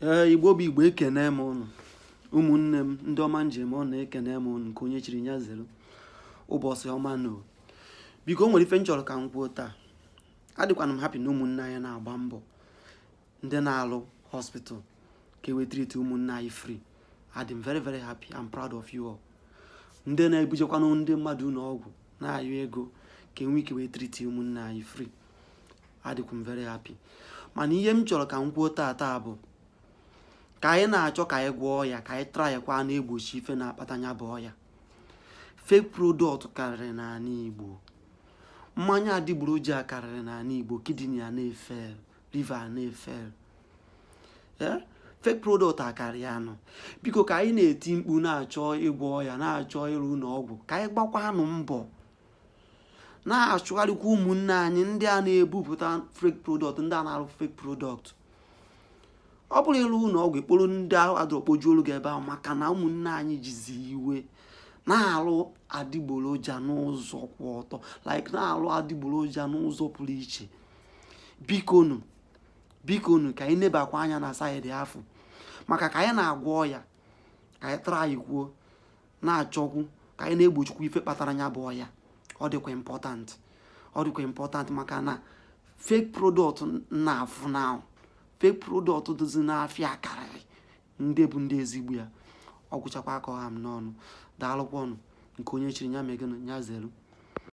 Igbo bụ Igbo, ekene m unu ụmụnne m ndị ọma njem ọ na-ekene m unu nke onye chiri ya zelu ụbọchị ọma no. Biko o nwere ife m chọrọ ka m kwuo taa. Adịkwana m happy na ụmụnne anyị na-agba mbọ, ndị na-alụ hospital ka e treat ụmụnne anyị free. I'm very very happy. I'm proud of you all. Ndị na-ebujekwanụ ndị mmadụ n'ọgwụ na-ayọ ego ka enwe ike wee treat ụmụnne anyị free. Adịkwa m very happy. Mana ihe m chọrọ ka m kwuo taa bụ ka anyị na-achọ ka anyị gwọọ ya, ka anyị try kwa na-egbochi ife na-akpata ya bụ ọya. Fake product karịrị n'ala Igbo. Mmanya adịgboroja karịrị n'ala Igbo. Kidney a na-efe, liver a na-efe. Fake product akarị anụ. Biko ka anyị na-eti mkpu na-achọ ịgwọ ọya, na-achọ ịrụ n'ọgwụ, ka anyị gbakwanụ mbọ na-achụgharịkwa ụmụnne anyị ndị a na-ebupụta fake product, ndị a na-arụ fake product. Ọ bụrụ ịrụ n'ọgwụ ekporo ndị ahụ adọkpoju olu gị ebe ahụ, maka na ụmụnne anyị jizi iwe na-alụ adịgboroja n'ụzọ kwụ ọtọ, like na-alụ adịgboroja n'ụzọ pụrụ iche. Bikonu ka anyị nebakwa anya na saịdị afọ, maka ka anyị na-agwọ ọya, ka anyị tara anyị kwuo na-achọkwu ka anyị na-egbochikwa ife kpatara ya bụ ọya. Ọ dịkwa important maka na fake product na-afụ na fake product dozi n'afịa karịrị ndị bụ ndị ezigbo ya. Ọ gwụchakwa aka ọha m n'ọnụ. Daalụkwa ọnụ nke onye chiri ya megana ya zelu.